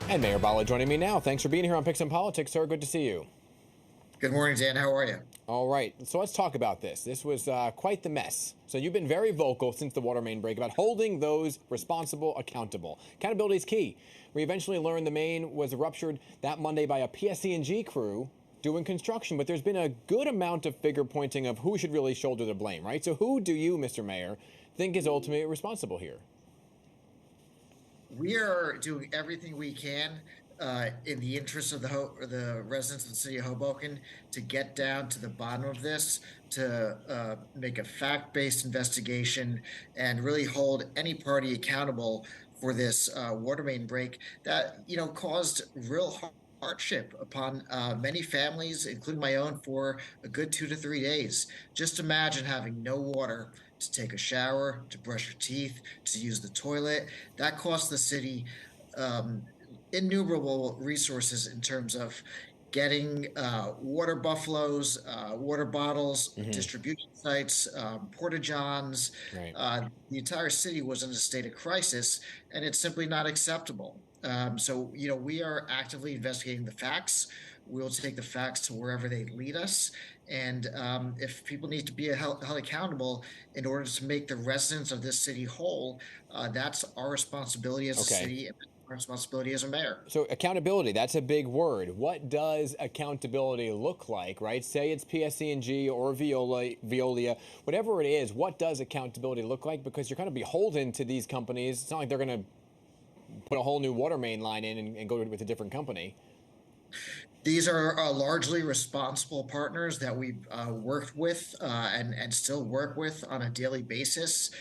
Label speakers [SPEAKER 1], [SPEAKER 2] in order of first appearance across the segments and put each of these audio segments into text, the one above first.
[SPEAKER 1] And Mayor Bhalla joining me now. Thanks for being here on Picks and Politics, sir. Good to see you.
[SPEAKER 2] Good morning, Dan. How are you?
[SPEAKER 1] All right, so let's talk about this. This was quite the mess. So you've been very vocal since the water main break about holding those responsible accountable. Accountability is key. We eventually learned the main was ruptured that Monday by a PSE&G crew doing construction, but there's been a good amount of finger pointing of who should really shoulder the blame, right? So who do you, Mr. Mayor, think is ultimately responsible here?
[SPEAKER 2] We are doing everything we can in the interest of the residents of the city of Hoboken to get down to the bottom of this, to make a fact-based investigation and really hold any party accountable for this water main break that caused real hardship upon many families, including my own, for a good 2 to 3 days. Just imagine having no water to take a shower, to brush your teeth, to use the toilet. That costs the city um, innumerable resources in terms of getting water buffaloes, water bottles,
[SPEAKER 1] Hmm.
[SPEAKER 2] distribution sites, porta-johns.
[SPEAKER 1] Right.
[SPEAKER 2] The entire city was in a state of crisis, and it's simply not acceptable. So, we are actively investigating the facts. We'll take the facts to wherever they lead us. And if people need to be held accountable in order to make the residents of this city whole, that's our responsibility as a
[SPEAKER 1] Okay.
[SPEAKER 2] city and our responsibility as a mayor.
[SPEAKER 1] So accountability, that's a big word. What does accountability look like, right? Say it's PSE&G or Veolia, whatever it is, what does accountability look like? Because you're kind of beholden to these companies. It's not like they're going to put a whole new water main line in and go with a different company.
[SPEAKER 2] These are largely responsible partners that we've worked with and still work with on a daily basis.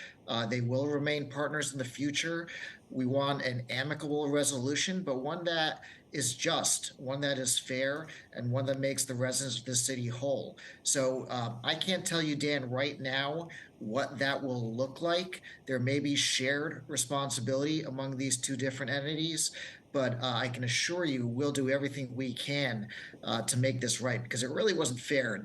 [SPEAKER 2] They will remain partners in the future. We want an amicable resolution, but one that is just, one that is fair, and one that makes the residents of the city whole. So I can't tell you, Dan, right now what that will look like. There may be shared responsibility among these two different entities, but I can assure you we'll do everything we can to make this right, because it really wasn't fair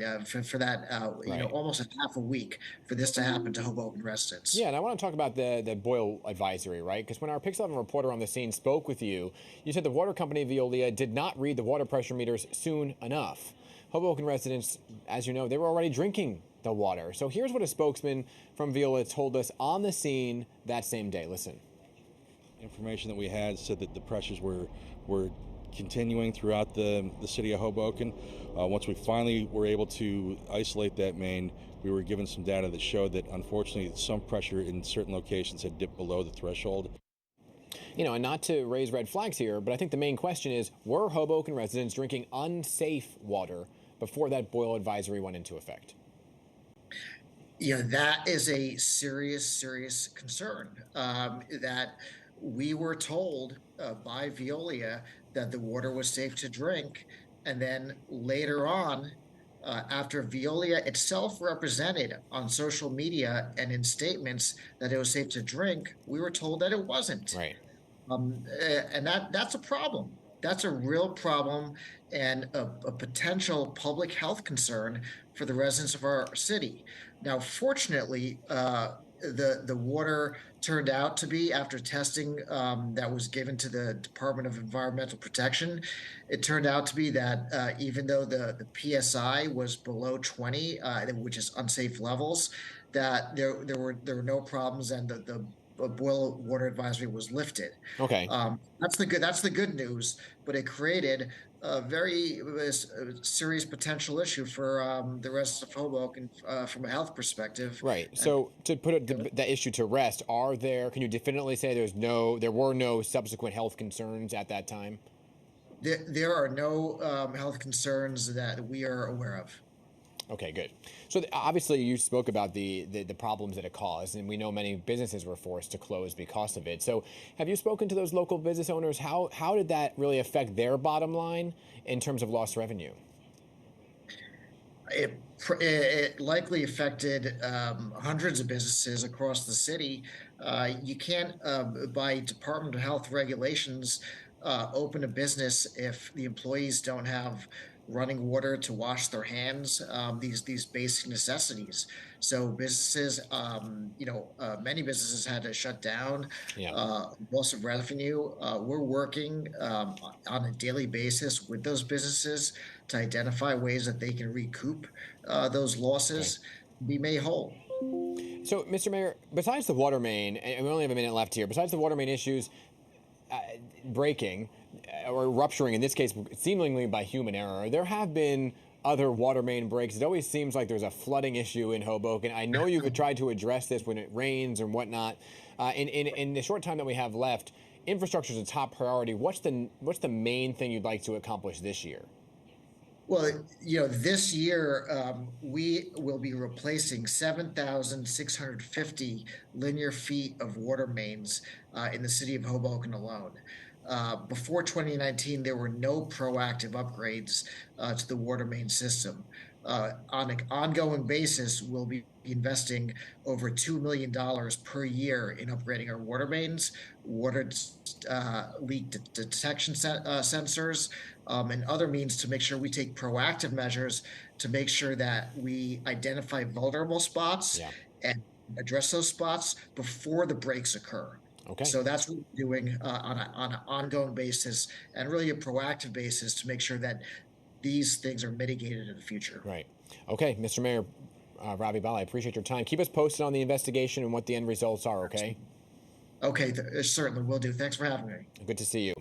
[SPEAKER 2] for that
[SPEAKER 1] Right.
[SPEAKER 2] almost a half a week for this to happen to Hoboken residents.
[SPEAKER 1] Yeah, and I want to talk about the boil advisory, right? Because when our Pix 11 reporter on the scene spoke with you, you said the water company Veolia did not read the water pressure meters soon enough. Hoboken residents, as you know, they were already drinking the water. So here's what a spokesman from Veolia told us on the scene that same day. Listen.
[SPEAKER 3] Information that we had said that the pressures were continuing throughout the city of Hoboken. Once we finally were able to isolate that main, we were given some data that showed that unfortunately some pressure in certain locations had dipped below the threshold.
[SPEAKER 1] And not to raise red flags here, but I think the main question is, were Hoboken residents drinking unsafe water before that boil advisory went into effect?
[SPEAKER 2] That is a serious, serious concern. That we were told by Veolia that the water was safe to drink, and then later on, after Veolia itself represented on social media and in statements that it was safe to drink, we were told that it wasn't.
[SPEAKER 1] Right.
[SPEAKER 2] And that's a problem. That's a real problem and a potential public health concern for the residents of our city. Now, fortunately, the water turned out to be, after testing that was given to the Department of Environmental Protection, it turned out to be that even though the PSI was below 20, which is unsafe levels, that there were no problems, and the boil water advisory was lifted.
[SPEAKER 1] Okay.
[SPEAKER 2] That's the good news, but it created a very serious potential issue for the rest of Hoboken from a health perspective.
[SPEAKER 1] Right.
[SPEAKER 2] And
[SPEAKER 1] So to put that issue to rest, can you definitely say there were no subsequent health concerns at that time?
[SPEAKER 2] there are no health concerns that we are aware of.
[SPEAKER 1] Okay, good. So obviously you spoke about the problems that it caused, and we know many businesses were forced to close because of it. So have you spoken to those local business owners? How did that really affect their bottom line in terms of lost revenue?
[SPEAKER 2] It likely affected hundreds of businesses across the city. You can't, by Department of Health regulations, open a business if the employees don't have running water to wash their hands, these basic necessities. So businesses, many businesses had to shut down,
[SPEAKER 1] Yeah.
[SPEAKER 2] loss of revenue. We're working on a daily basis with those businesses to identify ways that they can recoup those
[SPEAKER 1] Okay.
[SPEAKER 2] losses, be made whole.
[SPEAKER 1] So, Mr. Mayor, besides the water main, and we only have a minute left here, besides the water main issues breaking or rupturing, in this case, seemingly by human error, there have been other water main breaks. It always seems like there's a flooding issue in Hoboken. I know you've tried to address this when it rains and whatnot. In the short time that we have left, infrastructure is a top priority. What's the main thing you'd like to accomplish this year?
[SPEAKER 2] Well, this year we will be replacing 7,650 linear feet of water mains in the city of Hoboken alone. Before 2019, there were no proactive upgrades to the water main system. On an ongoing basis, we'll be investing over $2 million per year in upgrading our water mains, water leak detection sensors, and other means to make sure we take proactive measures to make sure that we identify vulnerable spots
[SPEAKER 1] Yeah.
[SPEAKER 2] and address those spots before the breaks occur.
[SPEAKER 1] Okay.
[SPEAKER 2] So that's what we're doing on an ongoing basis and really a proactive basis to make sure that these things are mitigated in the future.
[SPEAKER 1] Right. Okay, Mr. Mayor Ravi Bhalla, I appreciate your time. Keep us posted on the investigation and what the end results are, okay?
[SPEAKER 2] Okay, certainly will do. Thanks for having me.
[SPEAKER 1] Good to see you.